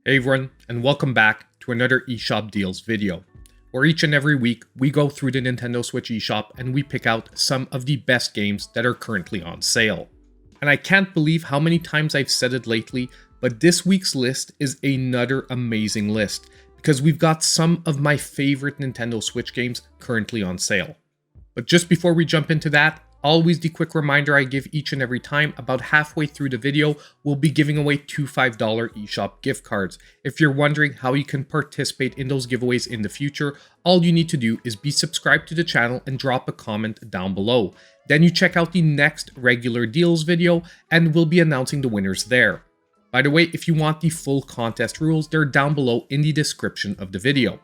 Hey everyone, and welcome back to another eShop Deals video, where each and every week we go through the Nintendo Switch eShop and we pick out some of the best games that are currently on sale. And I can't believe how many times I've said it lately, but this week's list is another amazing list, because we've got some of my favorite Nintendo Switch games currently on sale. But just before we jump into that, always the quick reminder I give each and every time: about halfway through the video, we'll be giving away two $5 eShop gift cards. If you're wondering how you can participate in those giveaways in the future, all you need to do is be subscribed to the channel and drop a comment down below. Then you check out the next regular deals video and we'll be announcing the winners there. By the way, if you want the full contest rules, they're down below in the description of the video.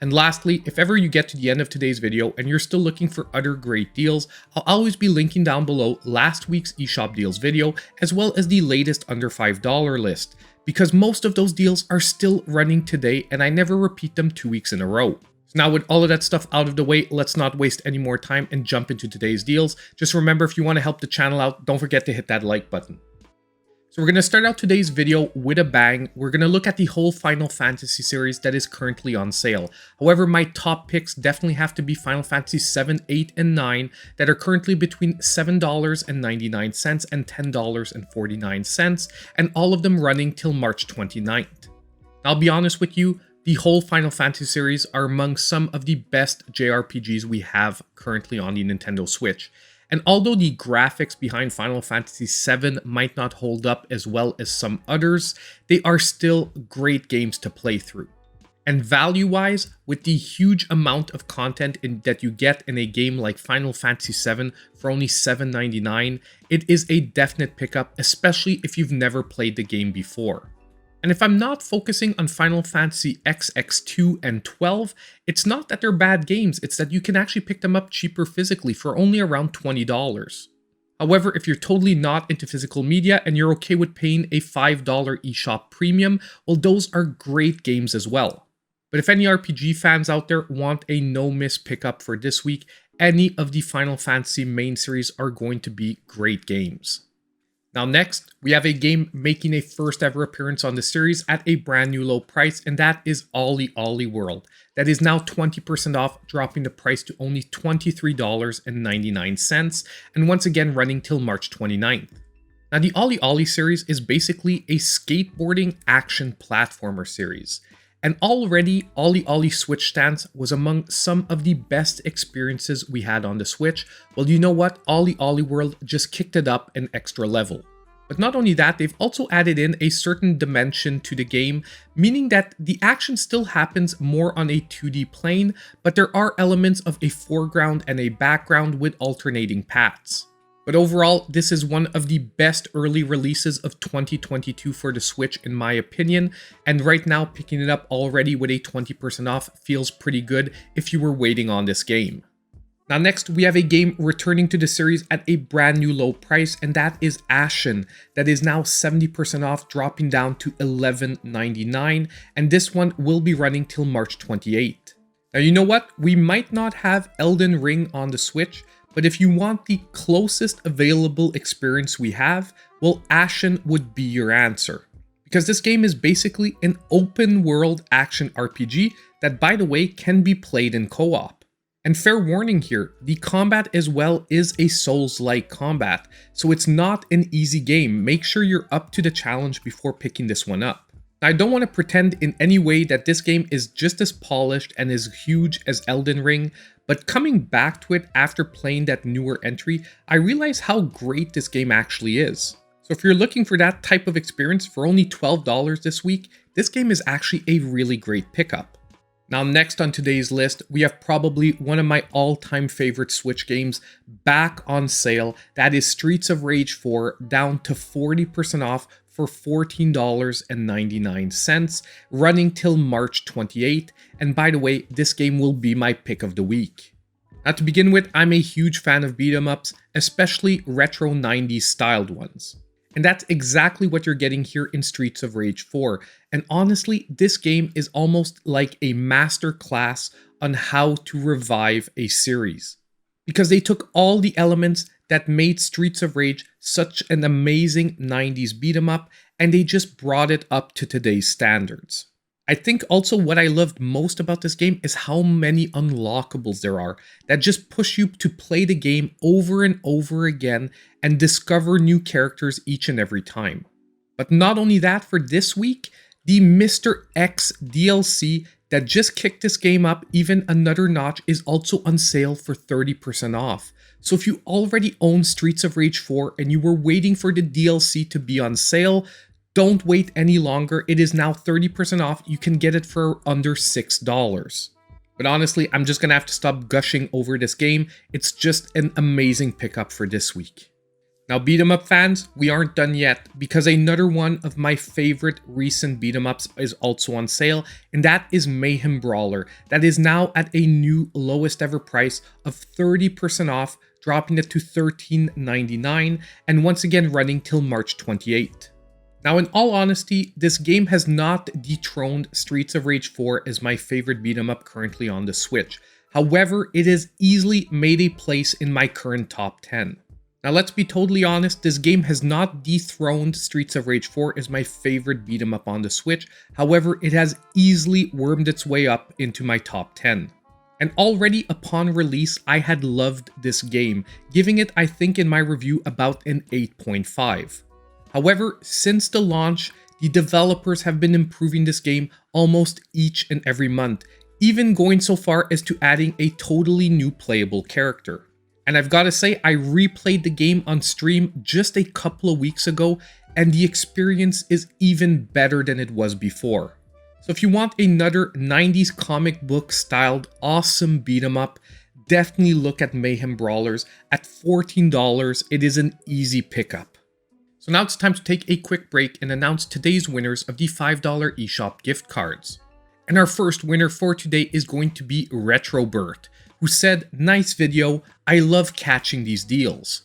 And lastly, if ever you get to the end of today's video and you're still looking for other great deals, I'll always be linking down below last week's eShop Deals video, as well as the latest under $5 list, because most of those deals are still running today and I never repeat them 2 weeks in a row. So now with all of that stuff out of the way, let's not waste any more time and jump into today's deals. Just remember, if you want to help the channel out, don't forget to hit that like button. So we're going to start out today's video with a bang. We're going to look at the whole Final Fantasy series that is currently on sale. However, my top picks definitely have to be Final Fantasy 7, 8, and 9 that are currently between $7.99 and $10.49, and all of them running till March 29th. I'll be honest with you, the whole Final Fantasy series are among some of the best JRPGs we have currently on the Nintendo Switch. And although the graphics behind Final Fantasy VII might not hold up as well as some others, they are still great games to play through. And value-wise, with the huge amount of content that you get in a game like Final Fantasy VII for only $7.99, it is a definite pickup, especially if you've never played the game before. And if I'm not focusing on Final Fantasy XX2 and 12, it's not that they're bad games, it's that you can actually pick them up cheaper physically for only around $20. However, if you're totally not into physical media and you're okay with paying a $5 eShop premium, well, those are great games as well. But if any RPG fans out there want a no-miss pickup for this week, any of the Final Fantasy main series are going to be great games. Now next, we have a game making a first ever appearance on the series at a brand new low price, and that is OlliOlli World. That is now 20% off, dropping the price to only $23.99, and once again running till March 29th. Now the OlliOlli series is basically a skateboarding action platformer series. And already, OlliOlli Switch Stance was among some of the best experiences we had on the Switch. Well, you know what? OlliOlli World just kicked it up an extra level. But not only that, they've also added in a certain dimension to the game, meaning that the action still happens more on a 2D plane, but there are elements of a foreground and a background with alternating paths. But overall, this is one of the best early releases of 2022 for the Switch in my opinion, and right now picking it up already with a 20% off feels pretty good if you were waiting on this game. Now next, we have a game returning to the series at a brand new low price, and that is Ashen. That is now 70% off, dropping down to $11.99, and this one will be running till March 28th. Now you know what? We might not have Elden Ring on the Switch, but if you want the closest available experience we have, well, Ashen would be your answer. Because this game is basically an open world action RPG that, by the way, can be played in co-op. And fair warning here, the combat as well is a Souls-like combat, so it's not an easy game. Make sure you're up to the challenge before picking this one up. I don't want to pretend in any way that this game is just as polished and as huge as Elden Ring, but coming back to it after playing that newer entry, I realize how great this game actually is. So if you're looking for that type of experience for only $12 this week, this game is actually a really great pickup. Now next on today's list, we have probably one of my all-time favorite Switch games back on sale. That is Streets of Rage 4, down to 40% off for $14.99, running till March 28th, and by the way, this game will be my pick of the week. Now to begin with, I'm a huge fan of beat-em-ups, especially retro 90s styled ones. And that's exactly what you're getting here in Streets of Rage 4, and honestly, this game is almost like a master class on how to revive a series. Because they took all the elements that made Streets of Rage such an amazing 90s beat 'em up and they just brought it up to today's standards. I think also what I loved most about this game is how many unlockables there are that just push you to play the game over and over again and discover new characters each and every time. But not only that, for this week, the Mr. X DLC that just kicked this game up even another notch is also on sale for 30% off. So if you already own Streets of Rage 4 and you were waiting for the DLC to be on sale, don't wait any longer. It is now 30% off. You can get it for under $6. But honestly, I'm just gonna have to stop gushing over this game. It's just an amazing pickup for this week. Now, beat 'em up fans, we aren't done yet, because another one of my favorite recent beat 'em ups is also on sale, and that is Mayhem Brawler. That is now at a new lowest ever price of 30% off, dropping it to $13.99, and once again running till March 28th. Now, in all honesty, this game has not dethroned Streets of Rage 4 as my favorite beat 'em up currently on the Switch. However, it has easily made a place in my current top 10. Now, let's be totally honest, this game has not dethroned Streets of Rage 4 as my favorite beat 'em up on the Switch. However, it has easily wormed its way up into my top 10. And already upon release, I had loved this game, giving it, I think in my review, about an 8.5. However, since the launch, the developers have been improving this game almost each and every month, even going so far as to adding a totally new playable character. And I've got to say, I replayed the game on stream just a couple of weeks ago, and the experience is even better than it was before. So if you want another 90s comic book styled awesome beat 'em up, definitely look at Mayhem Brawlers. At $14, it is an easy pickup. So now it's time to take a quick break and announce today's winners of the $5 eShop gift cards. And our first winner for today is going to be RetroBert, who said, "Nice video, I love catching these deals."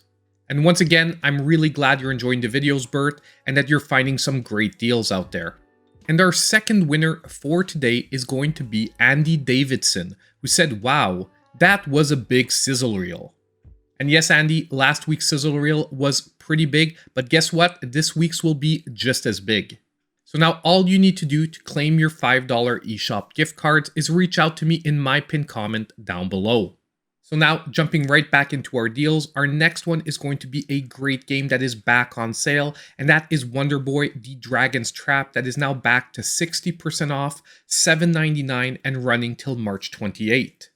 And once again, I'm really glad you're enjoying the videos, Bert, and that you're finding some great deals out there. And our second winner for today is going to be Andy Davidson, who said, "Wow, that was a big sizzle reel." And yes, Andy, last week's sizzle reel was pretty big, but guess what? This week's will be just as big. So now all you need to do to claim your $5 eShop gift cards is reach out to me in my pinned comment down below. So now, jumping right back into our deals, our next one is going to be a great game that is back on sale, and that is Wonder Boy: The Dragon's Trap, that is now back to 60% off, $7.99, and running till March 28th.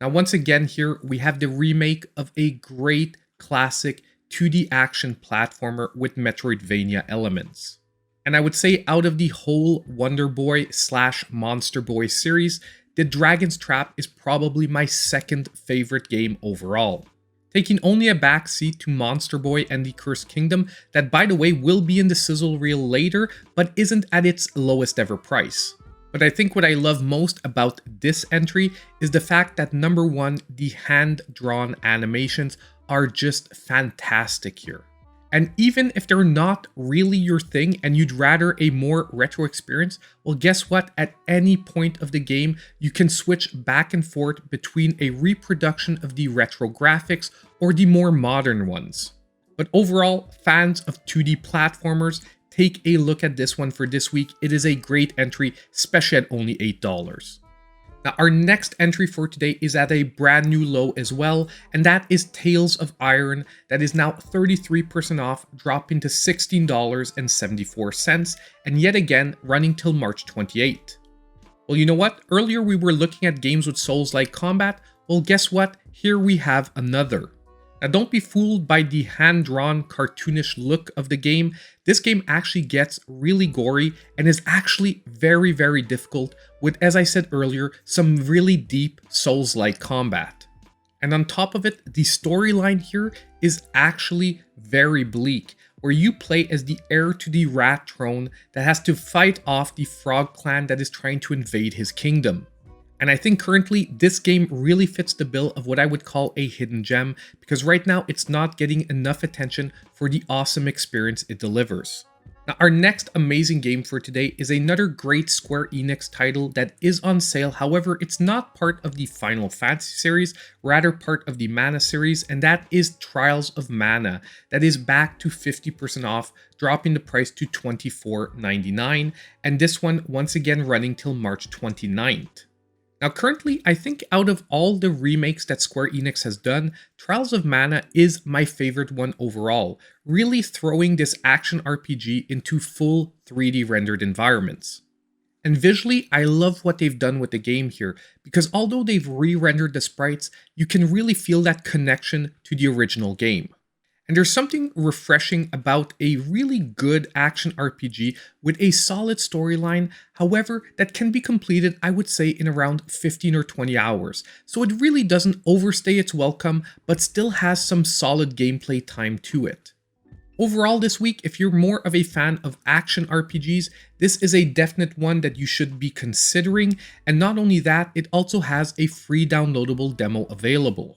Now, once again here, we have the remake of a great classic 2D action platformer with Metroidvania elements. And I would say out of the whole Wonder Boy / Monster Boy series, The Dragon's Trap is probably my second favorite game overall, taking only a backseat to Monster Boy and the Cursed Kingdom, that by the way will be in the sizzle reel later, but isn't at its lowest ever price. But I think what I love most about this entry is the fact that number one, the hand-drawn animations are just fantastic here. And even if they're not really your thing and you'd rather a more retro experience, well, guess what? At any point of the game, you can switch back and forth between a reproduction of the retro graphics or the more modern ones. But overall, fans of 2D platformers, take a look at this one for this week. It is a great entry, especially at only $8. Now, our next entry for today is at a brand new low as well, and that is Tales of Iron, that is now 33% off, dropping to $16.74, and yet again running till March 28th. Well, you know what? Earlier we were looking at games with Souls-like combat. Well, guess what? Here we have another. Now, don't be fooled by the hand-drawn, cartoonish look of the game. This game actually gets really gory and is actually very, very difficult with, as I said earlier, some really deep Souls-like combat. And on top of it, the storyline here is actually very bleak, where you play as the heir to the rat throne that has to fight off the frog clan that is trying to invade his kingdom. And I think currently this game really fits the bill of what I would call a hidden gem, because right now it's not getting enough attention for the awesome experience it delivers. Now, our next amazing game for today is another great Square Enix title that is on sale. However, it's not part of the Final Fantasy series, rather part of the Mana series, and that is Trials of Mana. That is back to 50% off, dropping the price to $24.99, and this one once again running till March 29th. Now currently, I think out of all the remakes that Square Enix has done, Trials of Mana is my favorite one overall, really throwing this action RPG into full 3D rendered environments. And visually, I love what they've done with the game here, because although they've re-rendered the sprites, you can really feel that connection to the original game. And there's something refreshing about a really good action RPG with a solid storyline, however, that can be completed, I would say, in around 15 or 20 hours. So it really doesn't overstay its welcome, but still has some solid gameplay time to it. Overall this week, if you're more of a fan of action RPGs, this is a definite one that you should be considering, and not only that, it also has a free downloadable demo available.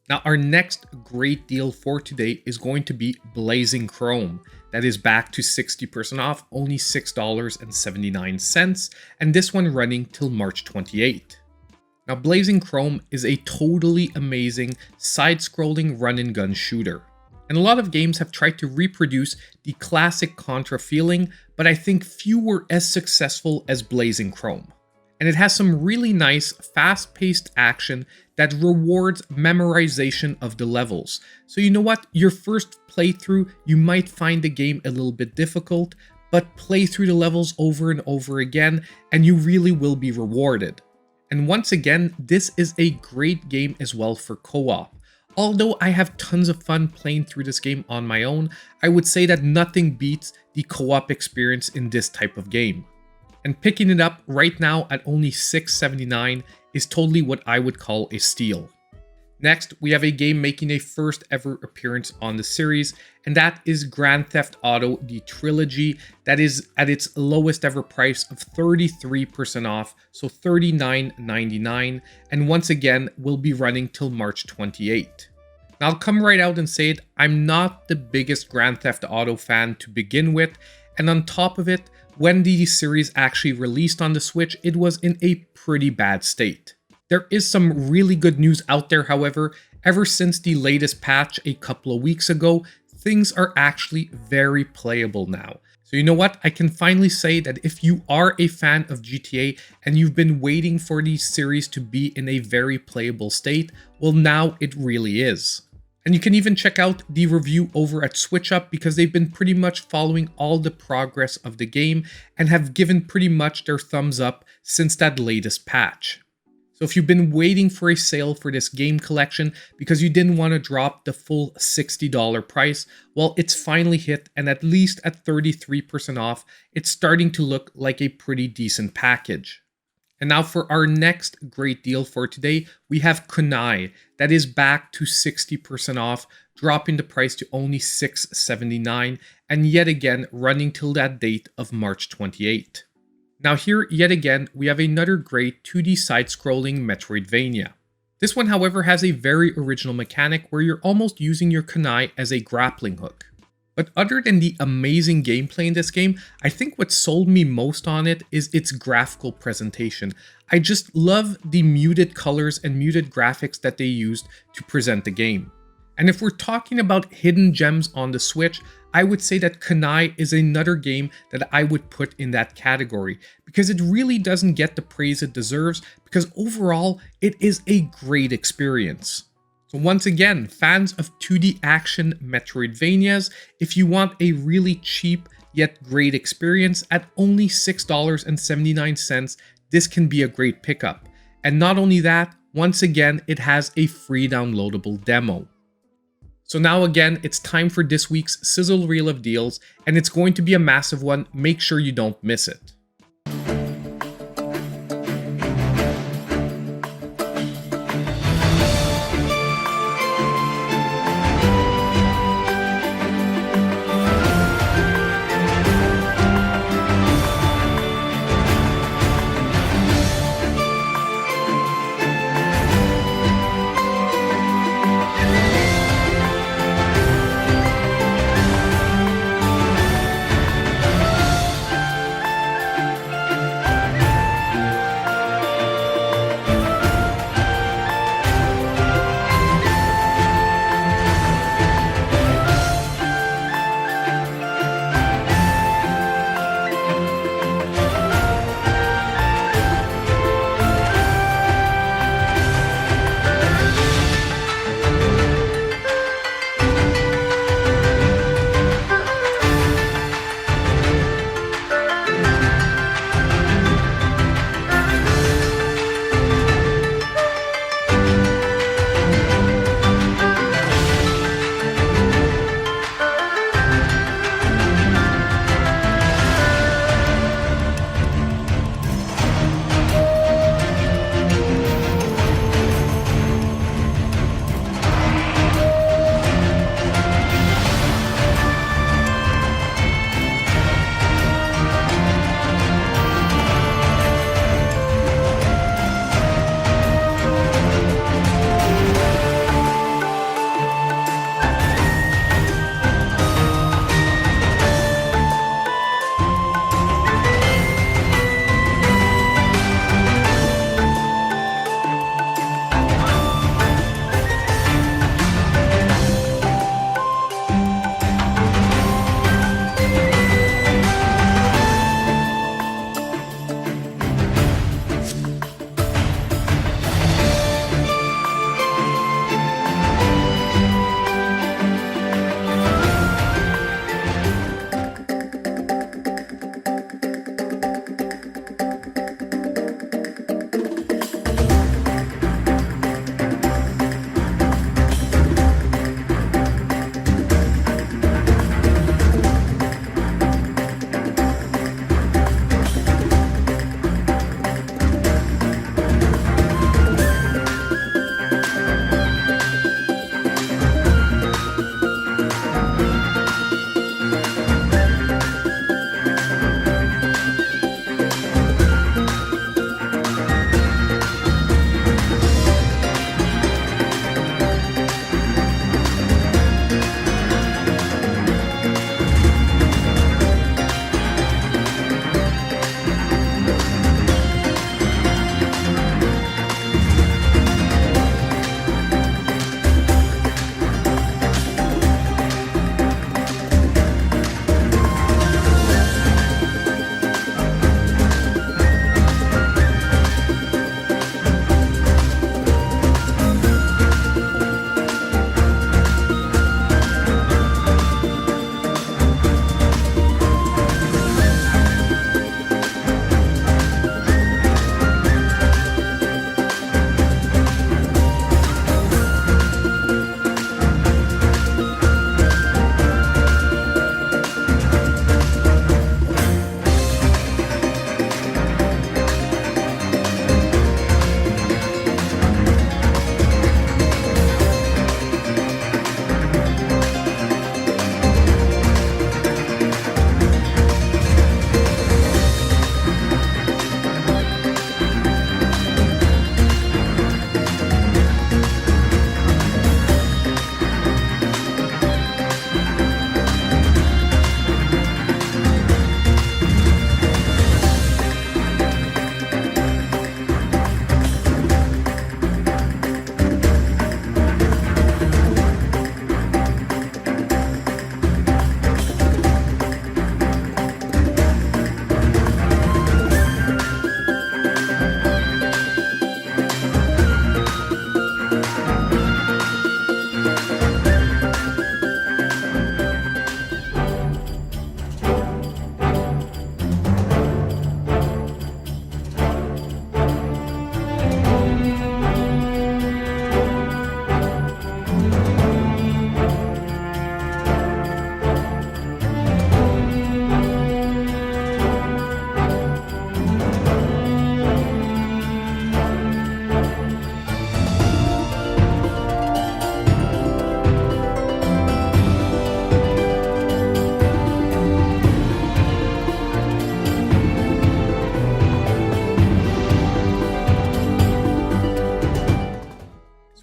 Now, our next great deal for today is going to be Blazing Chrome. That is back to 60% off, only $6.79, and this one running till March 28th. Now, Blazing Chrome is a totally amazing side-scrolling run-and-gun shooter. And a lot of games have tried to reproduce the classic Contra feeling, but I think few were as successful as Blazing Chrome. And it has some really nice, fast-paced action that rewards memorization of the levels. So you know what? Your first playthrough, you might find the game a little bit difficult, but play through the levels over and over again, and you really will be rewarded. And once again, this is a great game as well for co-op. Although I have tons of fun playing through this game on my own, I would say that nothing beats the co-op experience in this type of game. And picking it up right now at only $6.79 is totally what I would call a steal. Next, we have a game making a first ever appearance on the series, and that is Grand Theft Auto, the Trilogy, that is at its lowest ever price of 33% off, so $39.99, and once again will be running till March 28th. Now I'll come right out and say it, I'm not the biggest Grand Theft Auto fan to begin with, and on top of it, when the series actually released on the Switch, it was in a pretty bad state. There is some really good news out there, however. Ever since the latest patch a couple of weeks ago, things are actually very playable now. So you know what? I can finally say that if you are a fan of GTA and you've been waiting for the series to be in a very playable state, well now it really is. And you can even check out the review over at SwitchUp because they've been pretty much following all the progress of the game and have given pretty much their thumbs up since that latest patch. So if you've been waiting for a sale for this game collection because you didn't want to drop the full $60 price, well, it's finally hit, and at least at 33% off, it's starting to look like a pretty decent package. And now for our next great deal for today, we have Kunai, that is back to 60% off, dropping the price to only $6.79, and yet again running till that date of March 28th. Now here, yet again, we have another great 2D side-scrolling Metroidvania. This one, however, has a very original mechanic where you're almost using your kunai as a grappling hook. But other than the amazing gameplay in this game, I think what sold me most on it is its graphical presentation. I just love the muted colors and muted graphics that they used to present the game. And if we're talking about hidden gems on the Switch, I would say that Kunai is another game that I would put in that category because it really doesn't get the praise it deserves because overall it is a great experience. So once again, fans of 2D action Metroidvanias, if you want a really cheap yet great experience at only $6.79, this can be a great pickup. And not only that, once again, it has a free downloadable demo. So now again, it's time for this week's Sizzle Reel of Deals, and it's going to be a massive one. Make sure you don't miss it.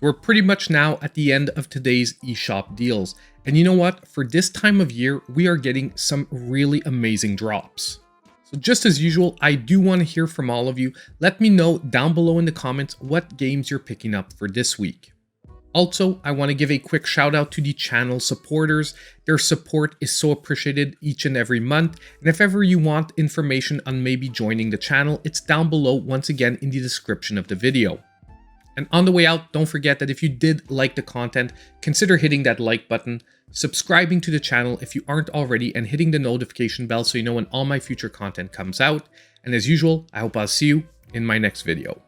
We're pretty much now at the end of today's eShop deals. And you know what? For this time of year, we are getting some really amazing drops. So just as usual, I do want to hear from all of you. Let me know down below in the comments what games you're picking up for this week. Also, I want to give a quick shout out to the channel supporters. Their support is so appreciated each and every month. And if ever you want information on maybe joining the channel, it's down below once again in the description of the video. And on the way out, don't forget that if you did like the content, consider hitting that like button, subscribing to the channel if you aren't already, and hitting the notification bell so you know when all my future content comes out. And as usual, I hope I'll see you in my next video.